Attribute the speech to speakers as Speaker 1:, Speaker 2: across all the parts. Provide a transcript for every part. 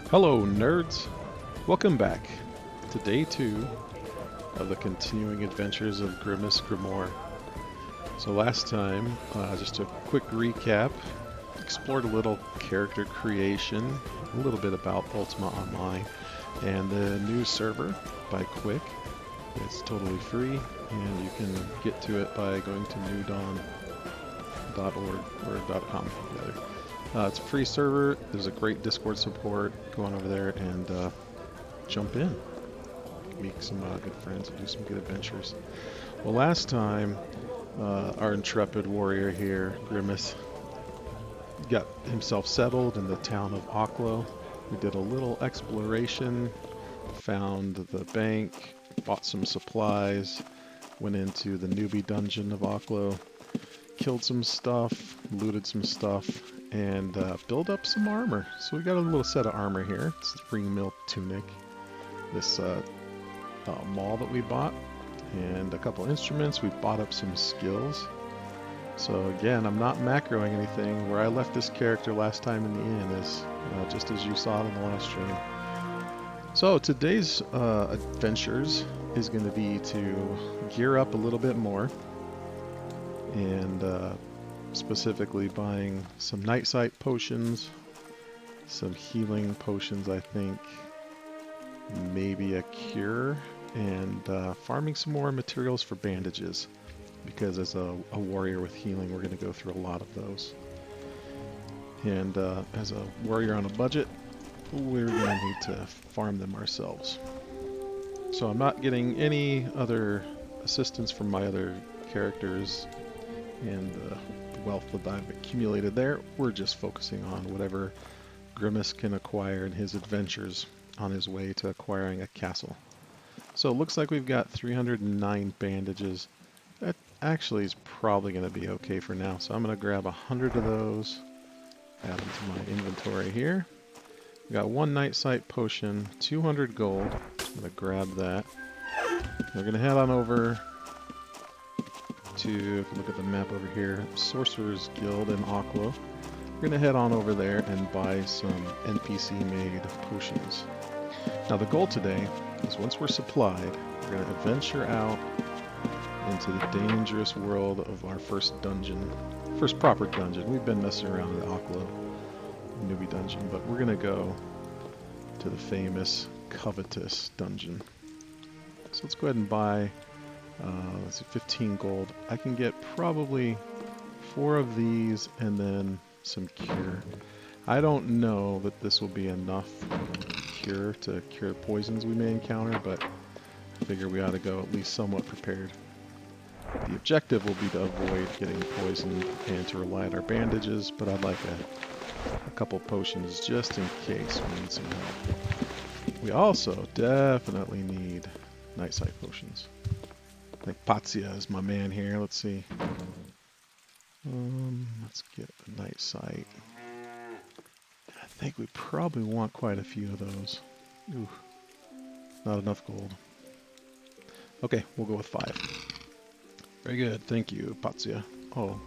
Speaker 1: Hello, nerds! Welcome back to day 2 of the continuing adventures of Grimace Grimoire. So last time, just a quick recap, explored a little character creation, a little bit about Ultima Online, and the new server by Quick. It's totally free, and you can get to it by going to newdawn.org, or .com, rather. It's a free server. There's a great Discord support. Go on over there and jump in. Make some good friends and do some good adventures. Well, last time, our intrepid warrior here, Grimace, got himself settled in the town of Aklo. We did a little exploration, found the bank, bought some supplies, went into the newbie dungeon of Aklo, killed some stuff, looted some stuff, and build up some armor. So we got a little set of armor here. It's the Spring Mill Tunic, this maul that we bought, and a couple instruments. We bought up some skills. So again, I'm not macroing anything. Where I left this character last time in the inn is just as you saw it in the last stream. So today's adventures is going to be to gear up a little bit more, and specifically buying some night sight potions, some healing potions, I think, maybe a cure, and farming some more materials for bandages, because as a warrior with healing, we're going to go through a lot of those. And as a warrior on a budget, we're going to need to farm them ourselves. So I'm not getting any other assistance from my other characters and the wealth that I've accumulated there. We're just focusing on whatever Grimace can acquire in his adventures on his way to acquiring a castle. So it looks like we've got 309 bandages. That actually is probably going to be okay for now. So I'm going to grab 100 of those, add them to my inventory here. We got one night sight potion, 200 gold. I'm going to grab that. We're going to head on over to, if you look at the map over here, Sorcerer's Guild in Aklo. We're going to head on over there and buy some NPC-made potions. Now the goal today is, once we're supplied, we're going to venture out into the dangerous world of our first dungeon. First proper dungeon. We've been messing around in Aklo, newbie dungeon, but we're going to go to the famous Covetous dungeon. So let's go ahead and buy let's see, 15 gold. I can get probably 4 of these and then some cure. I don't know that this will be enough cure to cure poisons we may encounter, but I figure we ought to go at least somewhat prepared. The objective will be to avoid getting poisoned and to rely on our bandages, but I'd like a couple potions just in case we need some help. We also definitely need night sight potions. I think Patsia is my man here. Let's see. Let's get the night sight. I think we probably want quite a few of those. Ooh, not enough gold. Okay, we'll go with 5. Very good, thank you, Patsia. Oh,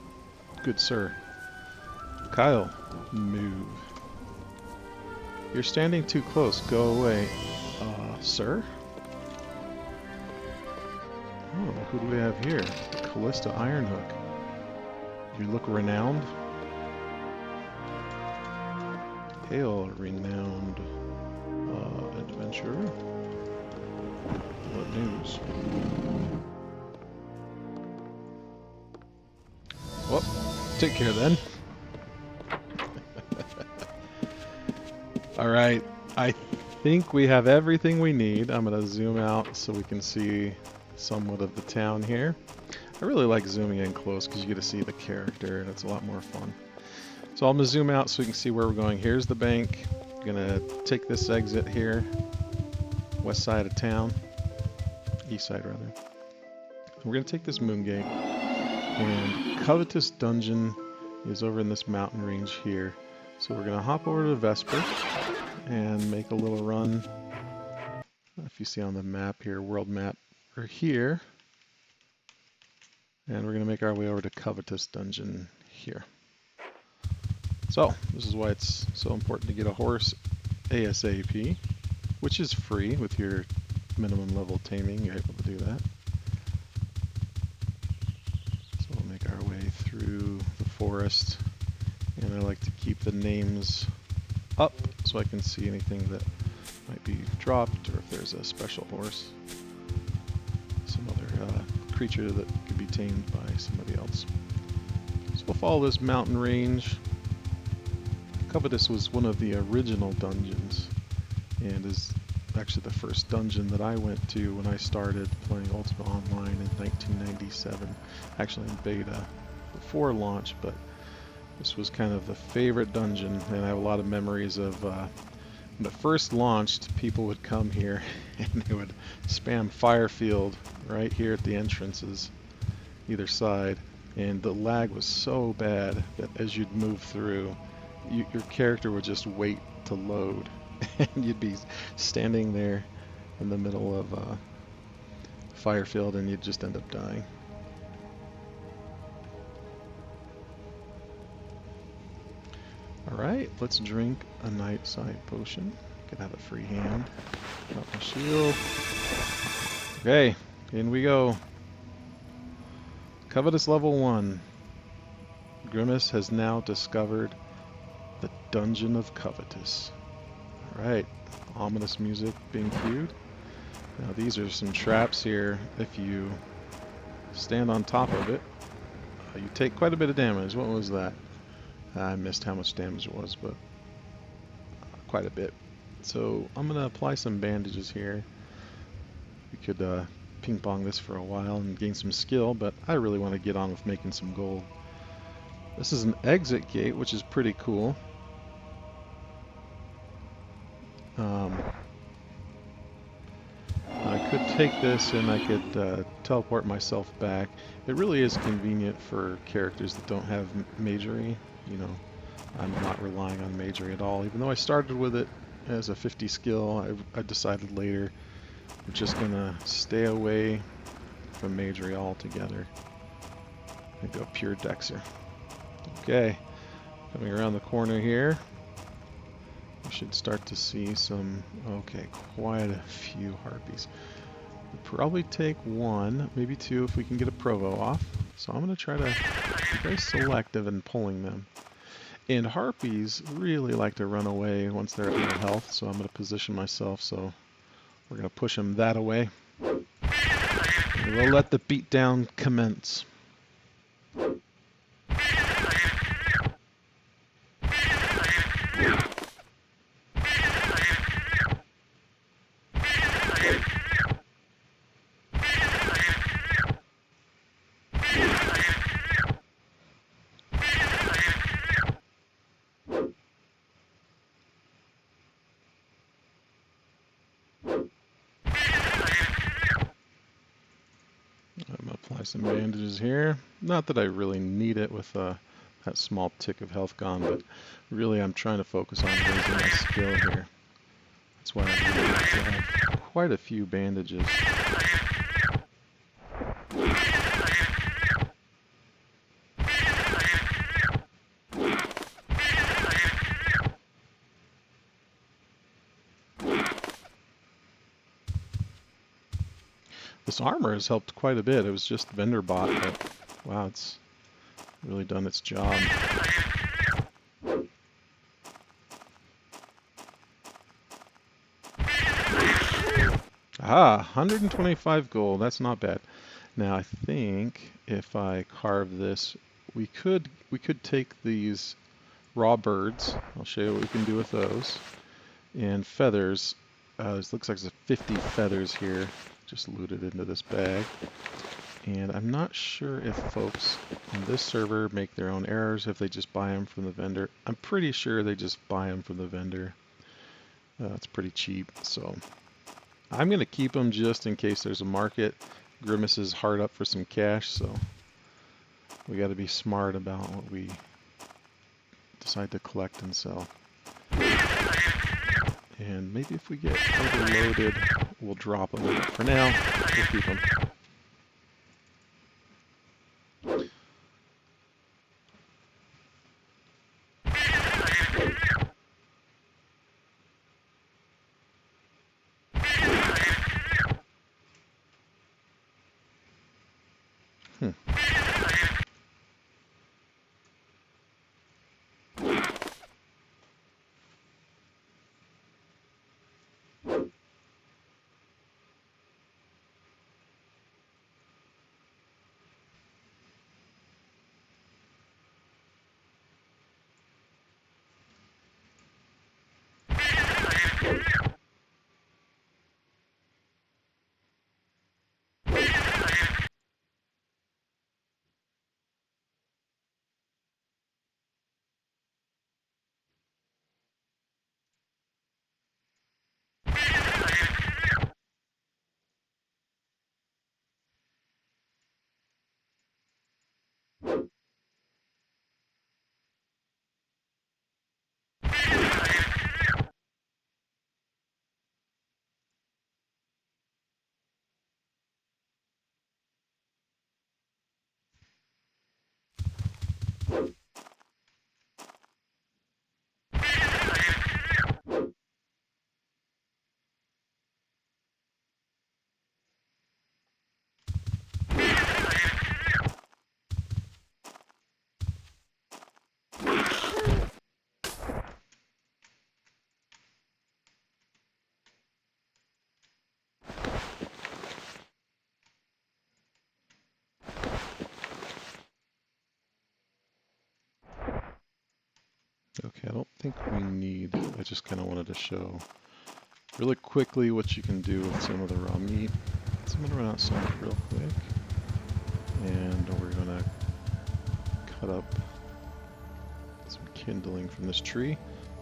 Speaker 1: good sir. Kyle, move. You're standing too close. Go away. Sir? Oh, who do we have here? Callista Ironhook. You look renowned. Hail, renowned adventurer. What news? Well, take care then. Alright, I think we have everything we need. I'm going to zoom out so we can see somewhat of the town here. I really like zooming in close because you get to see the character and it's a lot more fun. So I'm going to zoom out so we can see where we're going. Here's the bank. I'm going to take this exit here. West side of town. East side rather. We're going to take this moon gate. And Covetous Dungeon is over in this mountain range here. So we're going to hop over to Vesper and make a little run. If you see on the map here, world map, we're here. And we're going to make our way over to Covetous Dungeon here. So, this is why it's so important to get a horse ASAP, which is free with your minimum level taming. You're able to do that. So we'll make our way through the forest, and I like to keep the names up so I can see anything that might be dropped, or if there's a special horse, some other creature that could be tamed by somebody else. So we'll follow this mountain range. Covetous was one of the original dungeons, and is actually the first dungeon that I went to when I started playing Ultima Online in 1997, actually in beta before launch, but this was kind of the favorite dungeon, and I have a lot of memories of when it first launched. People would come here and they would spam Firefield right here at the entrances, either side, and the lag was so bad that as you'd move through, your character would just wait to load, and you'd be standing there in the middle of Firefield, and you'd just end up dying. Alright, let's drink a night sight potion. Could have a free hand. Got my shield. Okay, in we go. Covetous level 1. Grimace has now discovered the Dungeon of Covetous. Alright, ominous music being cued. Now these are some traps here. If you stand on top of it, you take quite a bit of damage. What was that? I missed how much damage it was, but quite a bit. So I'm going to apply some bandages here. We could ping pong this for a while and gain some skill, but I really want to get on with making some gold. This is an exit gate, which is pretty cool. I could take this and I could teleport myself back. It really is convenient for characters that don't have magery. You know, I'm not relying on magery at all. Even though I started with it as a 50 skill, I decided later I'm just going to stay away from magery altogether and go pure Dexter. Okay, coming around the corner here, we should start to see some, okay, quite a few harpies. We'll probably take one, maybe two if we can get a provo off. So I'm going to try to be very selective in pulling them. And harpies really like to run away once they're at low health, so I'm going to position myself so we're going to push them that away. And we'll let the beatdown commence. I'm going to apply some bandages here. Not that I really need it with that small tick of health gone, but really I'm trying to focus on raising my skill here. That's why I really like to have quite a few bandages. This armor has helped quite a bit. It was just vendor bot, but wow, it's really done its job. Ah, 125 gold. That's not bad. Now I think if I carve this, we could take these raw birds. I'll show you what we can do with those. And feathers. This looks like there's 50 feathers here, just looted into this bag. And I'm not sure if folks on this server make their own arrows, if they just buy them from the vendor. I'm pretty sure they just buy them from the vendor. It's pretty cheap, so I'm going to keep them just in case there's a market. Grimace is hard up for some cash, so we got to be smart about what we decide to collect and sell. And maybe if we get overloaded, we'll drop them. But for now, we'll keep them. I don't think we need, I just kind of wanted to show really quickly what you can do with some of the raw meat. So I'm going to run outside real quick, and we're going to cut up some kindling from this tree.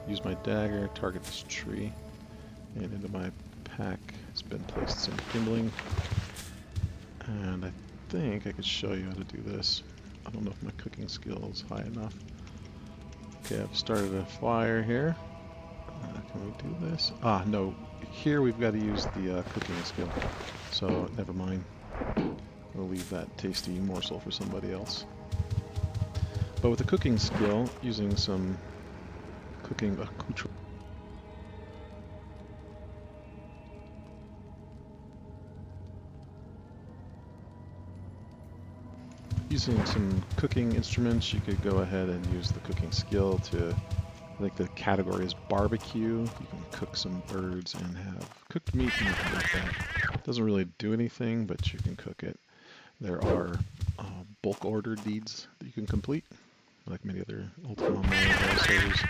Speaker 1: Use my dagger, target this tree, and into my pack has been placed some kindling. And I think I could show you how to do this. I don't know if my cooking skill is high enough. Okay, I've started a fire here. Can we do this? Ah, no. Here we've got to use the cooking skill. So, never mind. We'll leave that tasty morsel for somebody else. But with the cooking skill, using some cooking accoutrements, using some cooking instruments, you could go ahead and use the cooking skill to, I think the category is barbecue. You can cook some birds and have cooked meat, and you can eat that. It doesn't really do anything, but you can cook it. There are bulk order deeds that you can complete, like many other Ultima Online servers.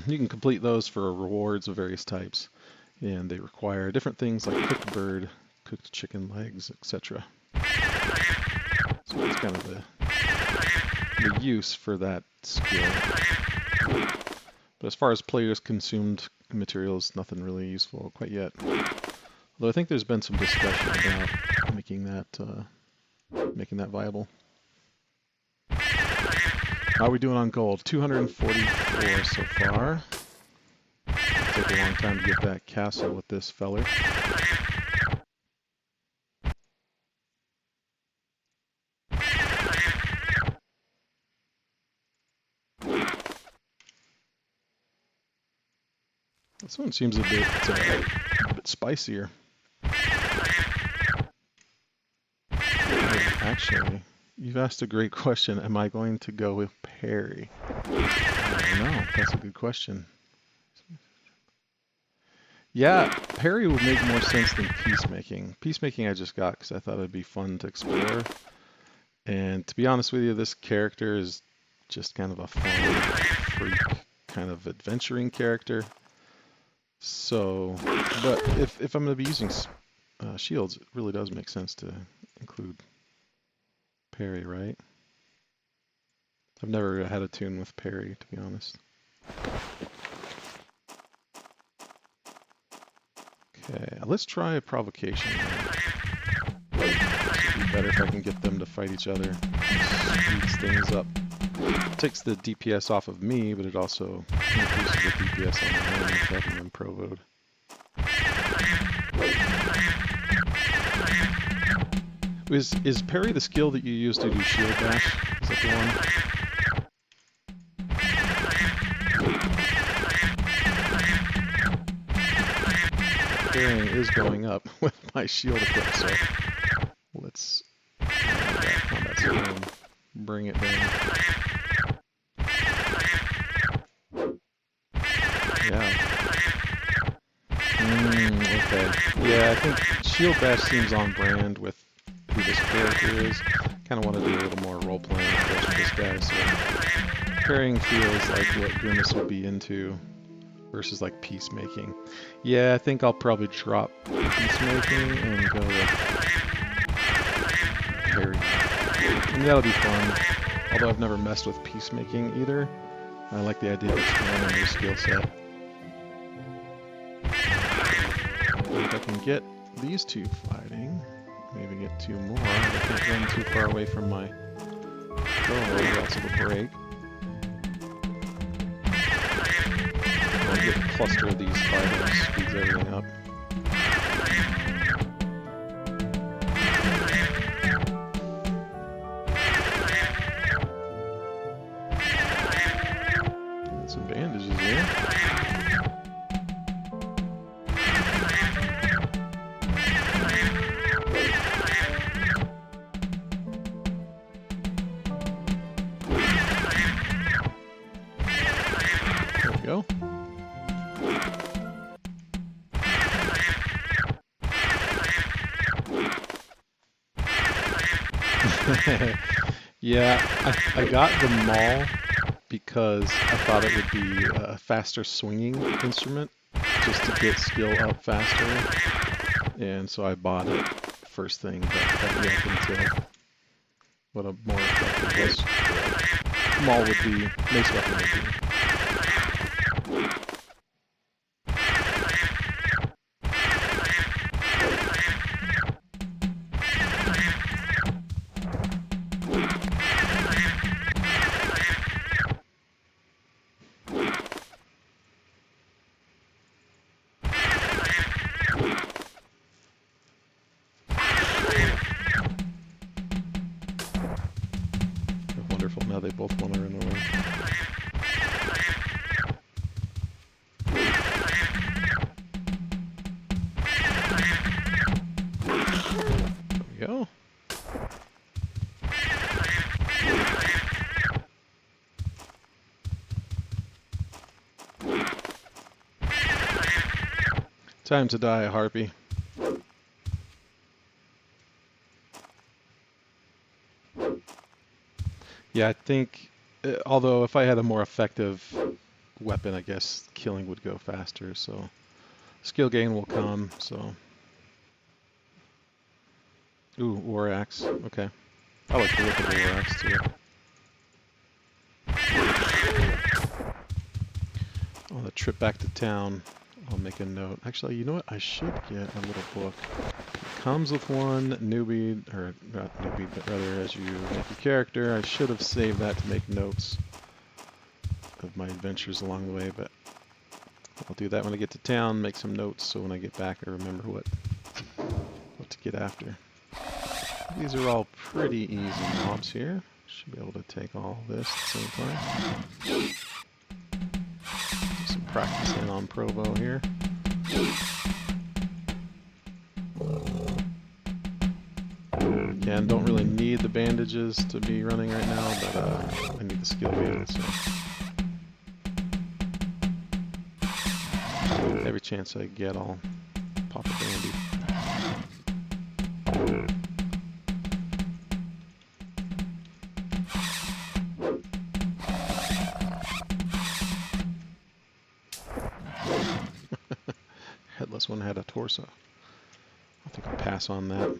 Speaker 1: You can complete those for rewards of various types, and they require different things like cooked bird, cooked chicken legs, etc. So that's kind of the use for that skill. But as far as players' consumed materials, nothing really useful quite yet. Although I think there's been some discussion about making that viable. How are we doing on gold? 244 so far. It'll take a long time to get that castle with this feller. This one seems a bit spicier. Actually, you've asked a great question. Am I going to go with parry? I don't know. That's a good question. Yeah, parry would make more sense than peacemaking. Peacemaking I just got because I thought it'd be fun to explore. And to be honest with you, this character is just kind of a fun, freak, kind of adventuring character. So, but if I'm going to be using shields, it really does make sense to include parry, right? I've never had a tune with parry, to be honest. Okay, let's try a provocation. It would be better if I can get them to fight each other. Speeds things up. It takes the DPS off of me, but it also increases the DPS on the enemy if having them provoed. Is parry the skill that you use to do shield bash? Is that the one? Parrying is going up with my shield equipped, so let's combat zone, bring it down. Yeah. Okay. Yeah, I think shield bash seems on brand with who this character is. Kind of want to do a little more role playing with this guy, so parrying feels like what Grimace would be into versus like peacemaking. Yeah, I think I'll probably drop peacemaking and go with parry. And that'll be fun. Although I've never messed with peacemaking either. I like the idea of exploring a new skill set. If I can get these two fighting, maybe get two more. I can't run too far away from my or else it'll break. I'll get a cluster of these fighting, speeds everything up. Get some bandages here. Go. Yeah, I got the maul because I thought it would be a faster swinging instrument, just to get skill up faster, and so I bought it first thing, but that reacted to what a more effective maul would be, mace weapon would be. Wonderful, now they both want to run away. There we go. Time to die, Harpy. Yeah, I think, although if I had a more effective weapon, I guess killing would go faster, so skill gain will come, so. Ooh, War Axe, okay. I like the look of the War Axe too. On the trip back to town, I'll make a note. Actually, you know what? I should get a little book. It comes with one newbie, or not newbie, but rather as you make your character. I should have saved that to make notes of my adventures along the way, but I'll do that when I get to town, make some notes so when I get back I remember what to get after. These are all pretty easy mobs here. Should be able to take all this at the same time. Do some practicing on Provo here. Again, don't really need the bandages to be running right now, but I need the skill gain, so. Every chance I get, I'll pop a bandy. Headless one had a torso. I think I'll pass on that.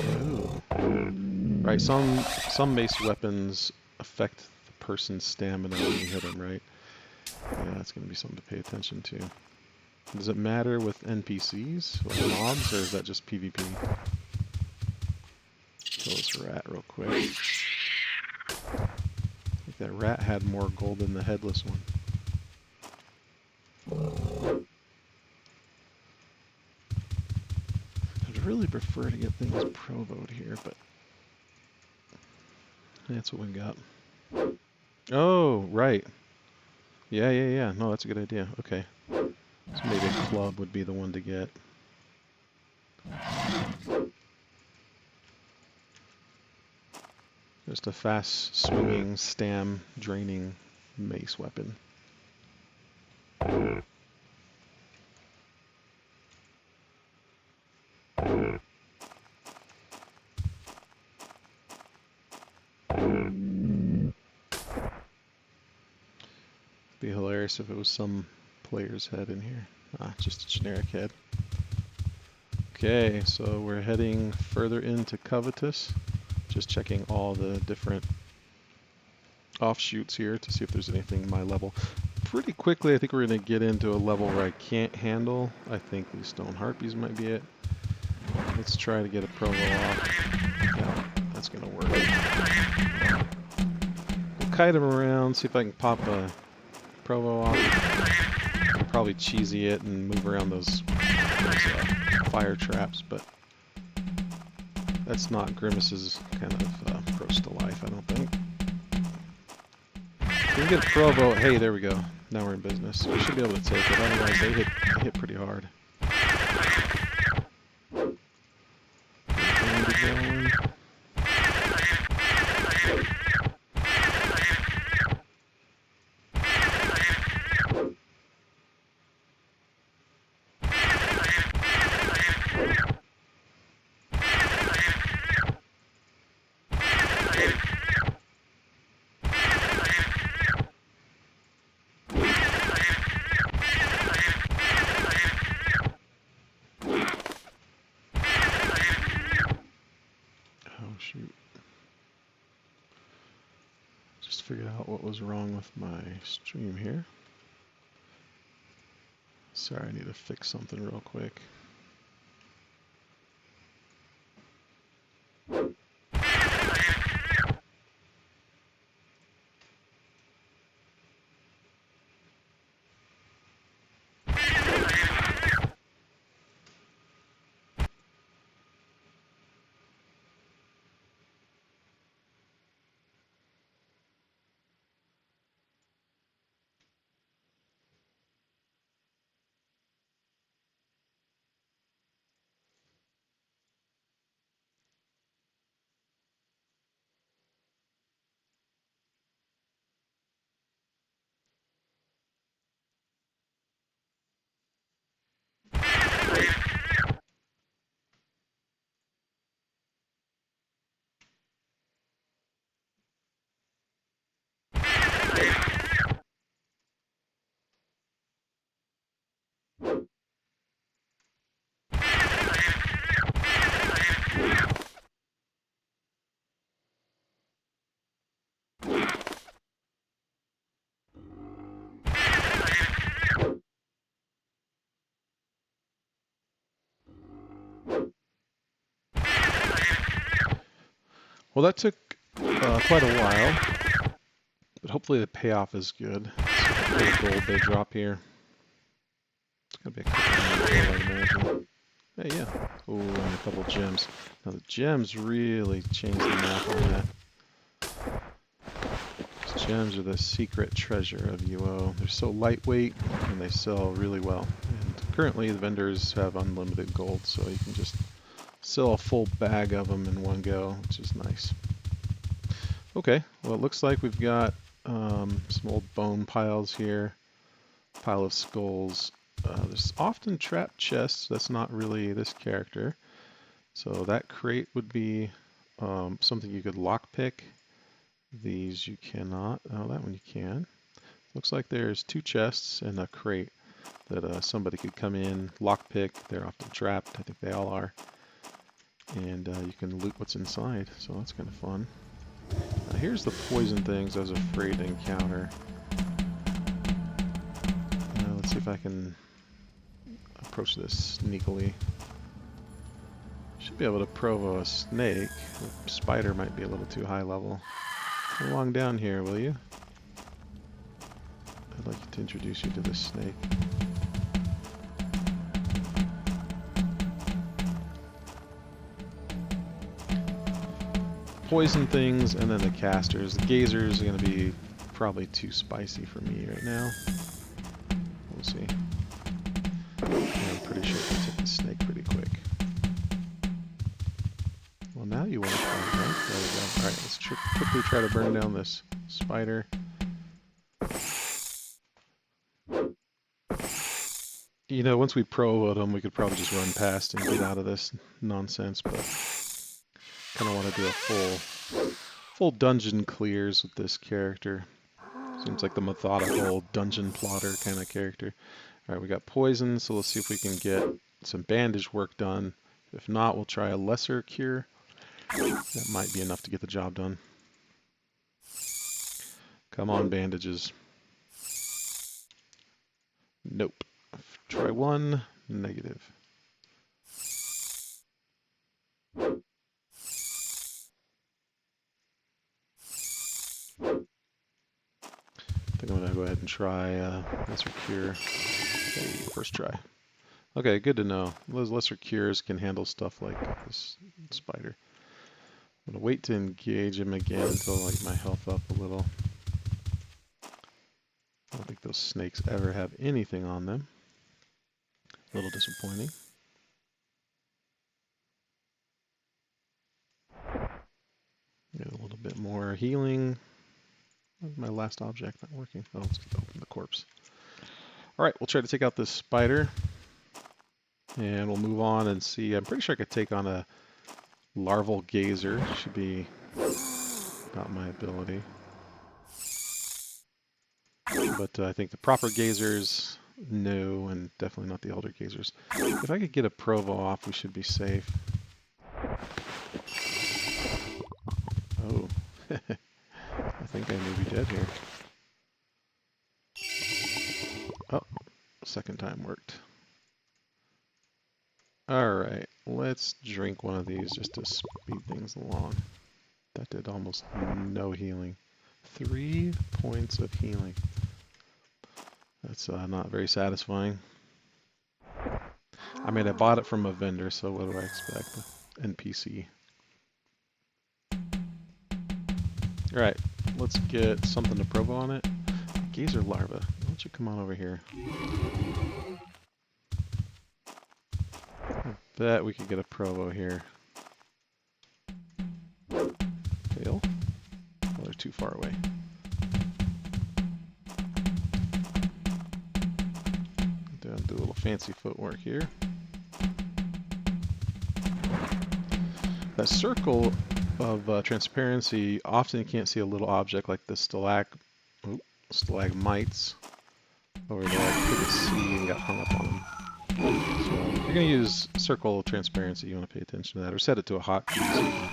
Speaker 1: Ooh. Right, some mace weapons affect the person's stamina when you hit them, right? Yeah, that's going to be something to pay attention to. Does it matter with NPCs, like mobs, or is that just PvP? Kill this rat real quick. I think that rat had more gold than the headless one. I'd really prefer to get things provoed here, but that's what we got. Oh, right. Yeah. No, that's a good idea. Okay. So maybe a club would be the one to get. Just a fast swinging, stam draining mace weapon. Be hilarious if it was some player's head in here. Ah, just a generic head. Okay, so we're heading further into Covetous. Just checking all the different offshoots here to see if there's anything my level. Pretty quickly, I think we're going to get into a level where I can't handle. I think these stone harpies might be it. Let's try to get a provo off. Yeah, that's going to work. We'll kite him around, see if I can pop a provo off. I'll probably cheesy it and move around those fire traps, but that's not Grimace's kind of approach to life, I don't think. If we can get a provo, hey, there we go. Now we're in business. We should be able to take it, otherwise they hit pretty hard. just figured out what was wrong with my stream here. Sorry, I need to fix something real quick. Well, that took quite a while, but hopefully the payoff is good. So the gold they drop here. It's gonna be a couple of gold, I'd imagine. Hey, yeah. Ooh, and a couple gems. Now the gems really changed the map on that. These gems are the secret treasure of UO. They're so lightweight and they sell really well. And currently the vendors have unlimited gold, so you can just sell a full bag of them in one go, which is nice. Okay, well it looks like we've got some old bone piles here, pile of skulls. There's often trapped chests. That's not really this character. So that crate would be something you could lockpick. These you cannot. Oh, that one you can. Looks like there's 2 chests and a crate that somebody could come in, lockpick. They're often trapped. I think they all are. And you can loot what's inside, so that's kind of fun. Here's the poison things I was afraid to encounter. Let's see if I can approach this sneakily. Should be able to provo a snake. The spider might be a little too high level. Come along down here, will you? I'd like to introduce you to this snake. Poison things, and then the casters. The gazers are going to be probably too spicy for me right now. We'll see. I'm pretty sure I can take the snake pretty quick. Well, now you want to try, right? There we go. Alright, let's quickly try to burn down this spider. You know, once we pro-vote him, we could probably just run past and get out of this nonsense, but kind of want to do a full dungeon clears with this character. Seems like the methodical dungeon plotter kind of character. Alright, we got poison, so let's see if we can get some bandage work done. If not, we'll try a lesser cure. That might be enough to get the job done. Come on, bandages. Nope. Try 1, negative. I think I'm going to go ahead and try lesser cure. Okay, first try. Okay, good to know. Those lesser cures can handle stuff like this spider. I'm going to wait to engage him again until I get my health up a little. I don't think those snakes ever have anything on them. A little disappointing. Get a little bit more healing. My last object not working. Oh, let's open the corpse. Alright, we'll try to take out this spider. And we'll move on and see. I'm pretty sure I could take on a larval gazer. Should be about my ability. But I think the proper gazers, no, and definitely not the elder gazers. If I could get a provo off, we should be safe. Oh. I think I maybe dead here. Oh, second time worked. Alright, let's drink one of these just to speed things along. That did almost no healing. 3 points of healing. That's not very satisfying. I mean, I bought it from a vendor, so what do I expect? NPC. Alright, let's get something to provo on it. Gazer larva, why don't you come on over here? I bet we could get a provo here. Fail? Oh, they're too far away. Do a little fancy footwork here. That circle of transparency, often you can't see a little object like the stalagmites over there. I couldn't see and got hung up on them. So if you're going to use circle transparency, you want to pay attention to that, or set it to a hotkey so you can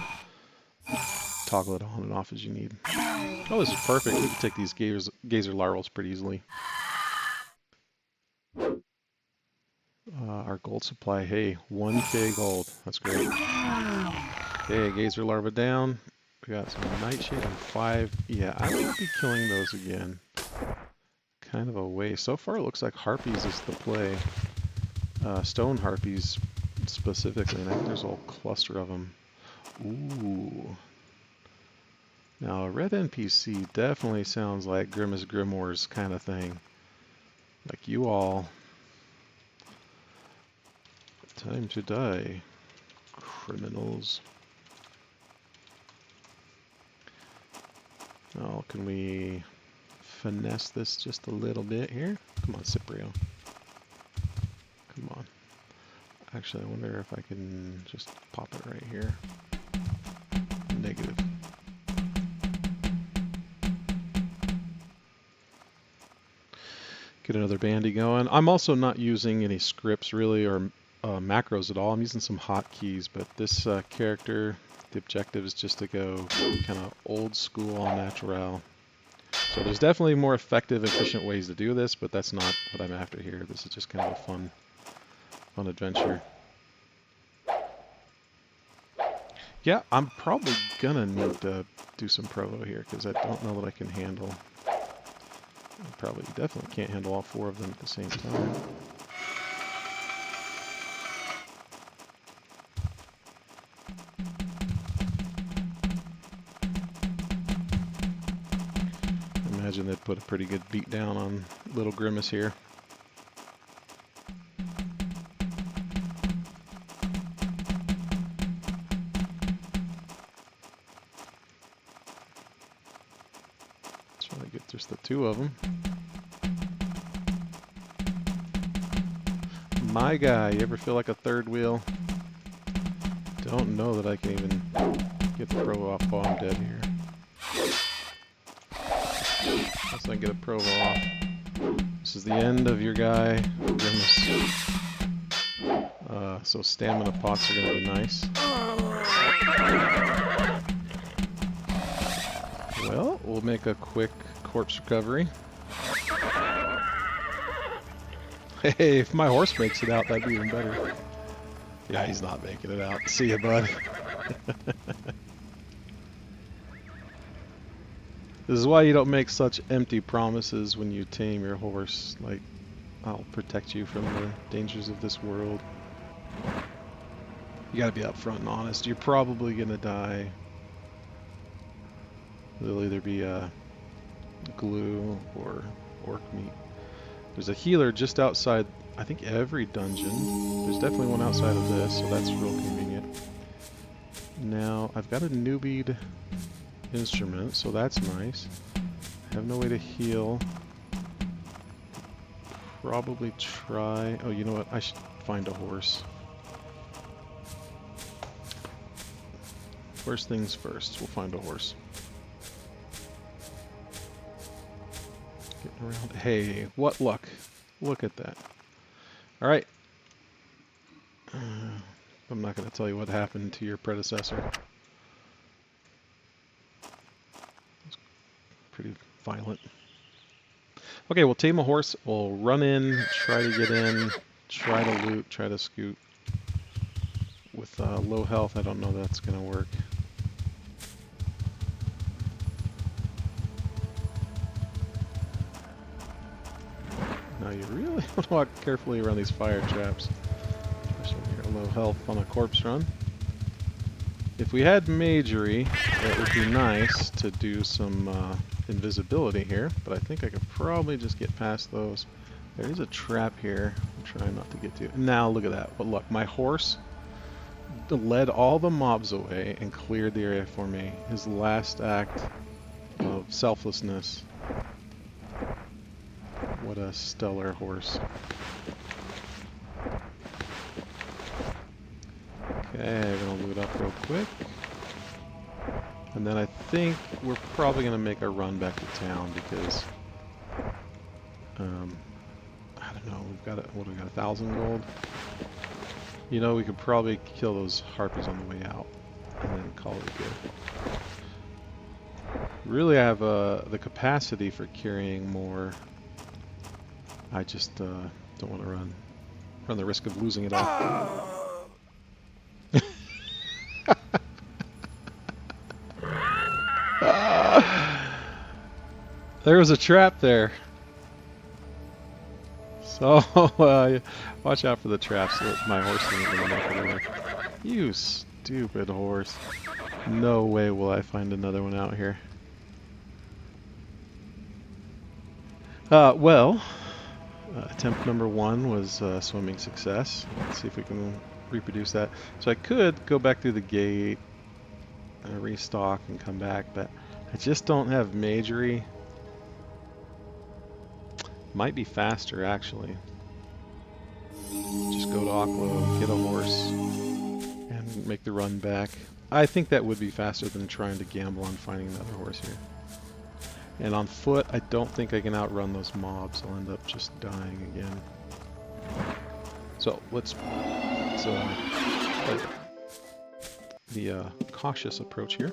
Speaker 1: toggle it on and off as you need. Oh, this is perfect. We can take these gazer larvals pretty easily. Our gold supply, hey, 1k gold. That's great. Okay, gazer larva down. We got some nightshade and 5. Yeah, I won't be killing those again. Kind of a waste. So far it looks like harpies is the play. Stone harpies specifically, and I think there's a whole cluster of them. Ooh. Now a red NPC definitely sounds like Grimace Grimoire's kind of thing. Like you all. Time to die, criminals. Oh, can we finesse this just a little bit here? Come on, Cyprio. Come on. Actually, I wonder if I can just pop it right here. Negative. Get another bandy going. I'm also not using any scripts really or macros at all. I'm using some hotkeys, but this character, the objective is just to go kind of old school all natural. So there's definitely more effective, efficient ways to do this, but that's not what I'm after here. This is just kind of a fun adventure. Yeah, I'm probably gonna need to do some provo here because I don't know that I can handle. I probably definitely can't handle all 4 of them at the same time. I imagine they'd put a pretty good beat down on little Grimace here. Try to get just the 2 of them. My guy, you ever feel like a third wheel? Don't know that I can even get the provo off while I'm dead here. Unless I can get a provo off. This is the end of your guy, Grimace. So stamina pots are going to be nice. Well, we'll make a quick corpse recovery. Hey, if my horse makes it out, that'd be even better. Yeah, he's not making it out. See ya, bud. This is why you don't make such empty promises when you tame your horse. Like, I'll protect you from the dangers of this world. You gotta be upfront and honest. You're probably gonna die. There'll either be glue or orc meat. There's a healer just outside, I think, every dungeon. There's definitely one outside of this, so that's real convenient. Now, I've got a newbied instrument, so that's nice. I have no way to heal. Probably try... Oh, you know what? I should find a horse. First things first, we'll find a horse. Getting around. Hey, what luck. Look at that. Alright. I'm not going to tell you what happened to your predecessor. violent. Okay, we'll tame a horse. We'll run in, try to get in, try to loot, try to scoot. With low health, I don't know that's going to work. Now you really want to walk carefully around these fire traps. Especially when you're at low health on a corpse run. If we had magery, it would be nice to do some invisibility here, but I think I could probably just get past those. There is a trap here I'm trying not to get to. Now look at that. But look, my horse led all the mobs away and cleared the area for me. His last act of selflessness. What a stellar horse. Okay, I'm gonna loot up real quick. And then I think we're probably gonna make a run back to town because I don't know, we've got what do we got, 1,000 gold? You know, we could probably kill those harpies on the way out and then call it good. Really, I have the capacity for carrying more. I just don't want to run the risk of losing it all. There was a trap there. So watch out for the traps so that my horse isn't going to knock over. You stupid horse. No way will I find another one out here. Well, attempt number 1 was swimming success. Let's see if we can reproduce that. So I could go back through the gate, restock and come back, but I just don't have magery. Might be faster actually. Just go to Aklo, get a horse, and make the run back. I think that would be faster than trying to gamble on finding another horse here. And on foot, I don't think I can outrun those mobs. I'll end up just dying again. So let's play the cautious approach here.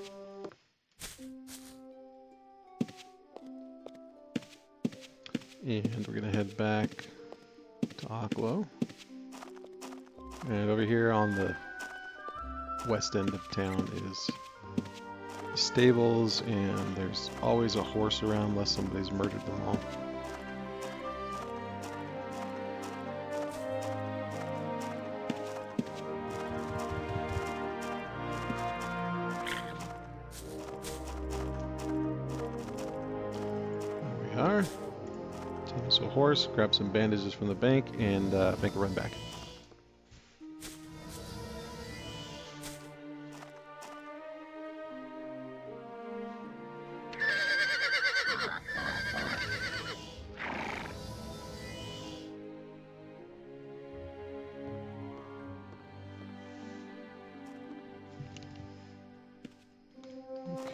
Speaker 1: And we're going to head back to Aklo. And over here on the west end of town is stables, and there's always a horse around unless somebody's murdered them all. There we are. Tame us a horse, grab some bandages from the bank, and make a run back.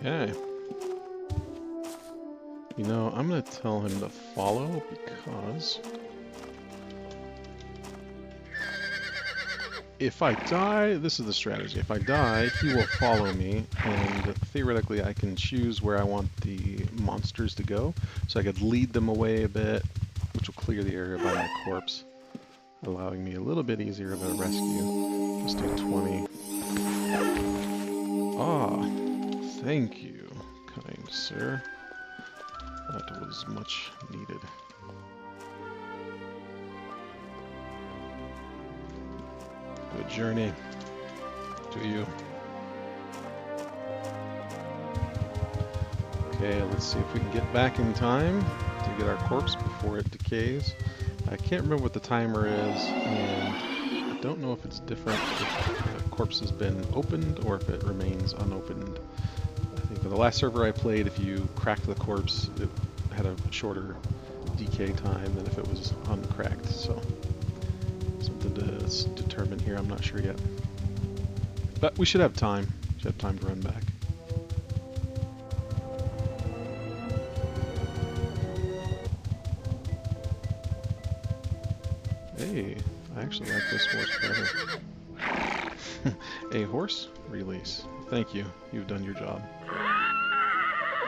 Speaker 1: Okay. You know, I'm going to tell him to follow because if I die, this is the strategy. If I die, he will follow me, and theoretically I can choose where I want the monsters to go. So I could lead them away a bit, which will clear the area by my corpse, allowing me a little bit easier of a rescue. Let's do 20. Ah, thank you, kind sir. That was much needed. Good journey to you. Okay, let's see if we can get back in time to get our corpse before it decays. I can't remember what the timer is, and I don't know if it's different if the corpse has been opened or if it remains unopened. I think for the last server I played, if you cracked the corpse, it had a shorter decay time than if it was uncracked. So something to determine here. I'm not sure yet, but we should have time. Should have time to run back. Hey, I actually like this horse better. A horse release. Thank you. You've done your job.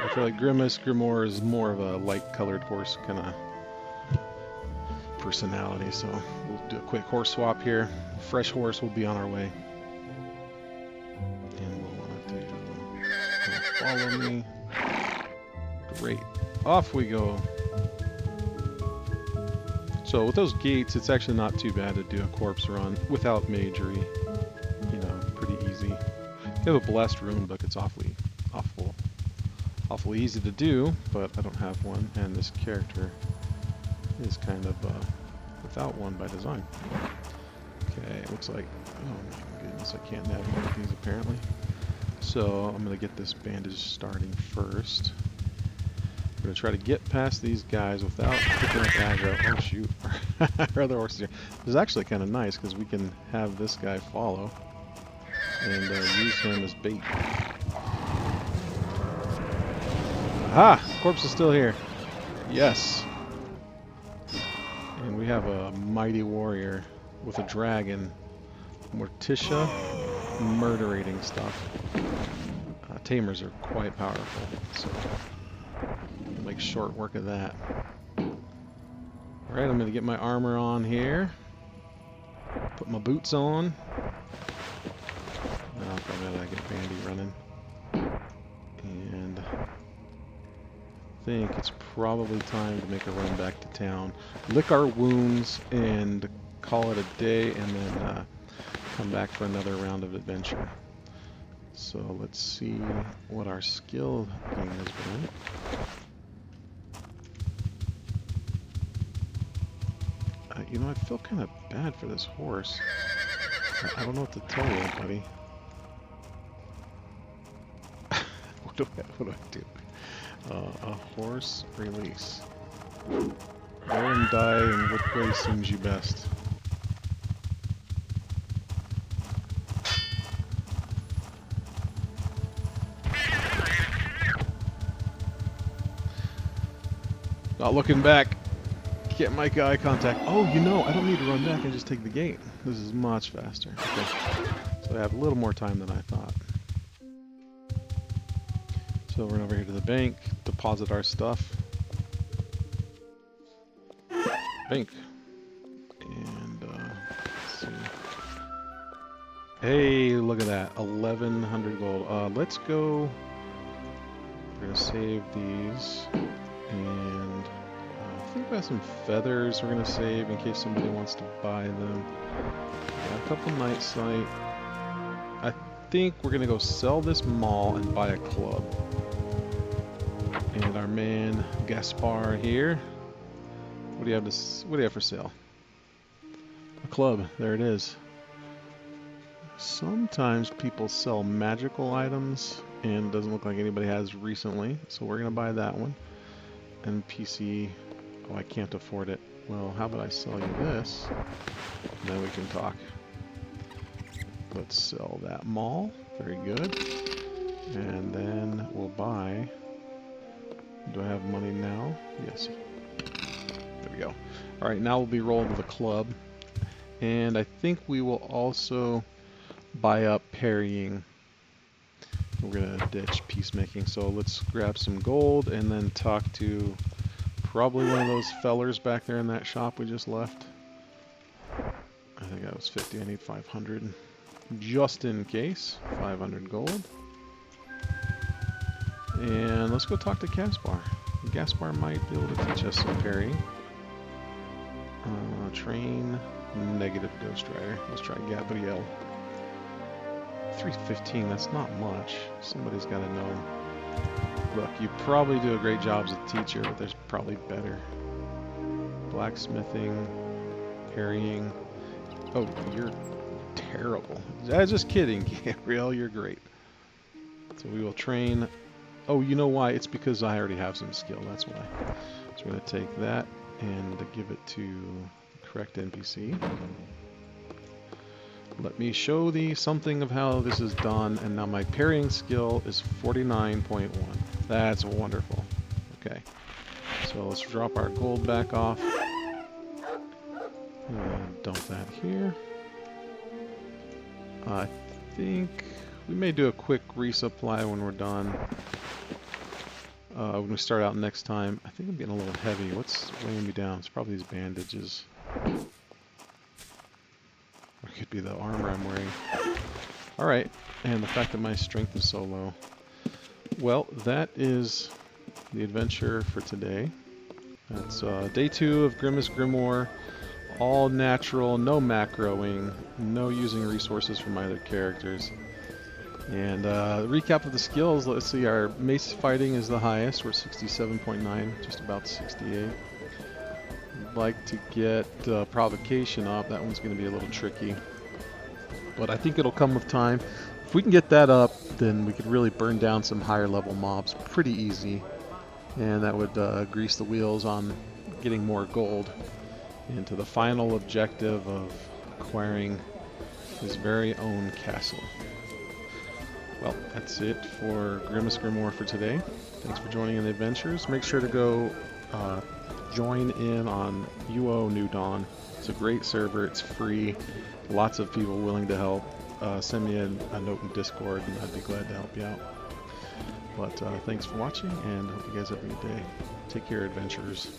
Speaker 1: I feel like Grimace Grimoire is more of a light-colored horse kind of personality, so we'll do a quick horse swap here. Fresh horse will be on our way. And we'll want to follow me. Great. Off we go. So with those gates, it's actually not too bad to do a corpse run without magery. You know, pretty easy. We have a blessed rune book. It's awfully easy to do, but I don't have one, and this character is kind of without one by design. Okay, looks like, oh my goodness, I can't navigate these apparently. So I'm going to get this bandage starting first. We're going to try to get past these guys without picking up aggro. Oh shoot, our other horses here. This is actually kind of nice because we can have this guy follow and use him as bait. Aha! Corpse is still here. Yes. And we have a mighty warrior with a dragon. Morticia murderating stuff. Tamers are quite powerful, so we'll make short work of that. Alright, I'm going to get my armor on here. Put my boots on. I'll probably let get Bandy running. And I think it's probably time to make a run back to town. Lick our wounds and call it a day, and then come back for another round of adventure. So let's see what our skill gain has been. You know, I feel kind of bad for this horse. I don't know what to tell you, buddy. What do I do? A horse release. Go and die in what way seems you best. Not looking back. Can't make eye contact. Oh, you know, I don't need to run back and just take the gate. This is much faster. Okay. So I have a little more time than I thought. So we're over here to the bank, deposit our stuff. Bank. And let's see. Hey, look at that. 1,100 gold. Let's go. We're gonna save these. And I think we have some feathers we're going to save in case somebody wants to buy them. Got a couple night sight. I think we're going to go sell this mall and buy a club. And our man Gaspar here. What do you have for sale? A club. There it is. Sometimes people sell magical items, and it doesn't look like anybody has recently, so we're going to buy that one. NPC, oh, I can't afford it. Well, how about I sell you this, and then we can talk. Let's sell that mall. Very good. And then we'll buy, do I have money now? Yes. There we go. Alright, now we'll be rolling with a club. And I think we will also buy up parrying. We're going to ditch peacemaking, so let's grab some gold and then talk to probably one of those fellers back there in that shop we just left. I think that was 50, I need 500. Just in case, 500 gold. And let's go talk to Gaspar. Gaspar might be able to teach us some parrying. Train, negative Ghost Rider. Let's try Gabrielle. 315, that's not much. Somebody's got to know. Look, you probably do a great job as a teacher, but there's probably better. Blacksmithing, parrying. Oh, you're terrible. I was just kidding, Gabrielle, you're great. So we will train. Oh, you know why? It's because I already have some skill, that's why. So we're going to take that and give it to the correct NPC. Let me show thee something of how this is done, and now my parrying skill is 49.1. That's wonderful. Okay, so let's drop our gold back off. Dump that here. I think we may do a quick resupply when we're done. when we start out next time. I think I'm getting a little heavy. What's weighing me down? It's probably these bandages. Or it could be the armor I'm wearing. Alright, and the fact that my strength is so low. Well, that is the adventure for today. That's day 2 of Grimace Grimoire. All natural, no macroing, no using resources from either characters. And recap of the skills, let's see, our mace fighting is the highest. We're 67.9, just about 68. I'd like to get provocation up. That one's going to be a little tricky. But I think it'll come with time. If we can get that up, then we could really burn down some higher level mobs pretty easy. And that would grease the wheels on getting more gold into the final objective of acquiring his very own castle. Well, that's it for Grimace Grimoire for today. Thanks for joining in the adventures. Make sure to go join in on UO New Dawn. It's a great server. It's free. Lots of people willing to help. Send me a note in Discord and I'd be glad to help you out. But thanks for watching and hope you guys have a good day. Take care, adventurers.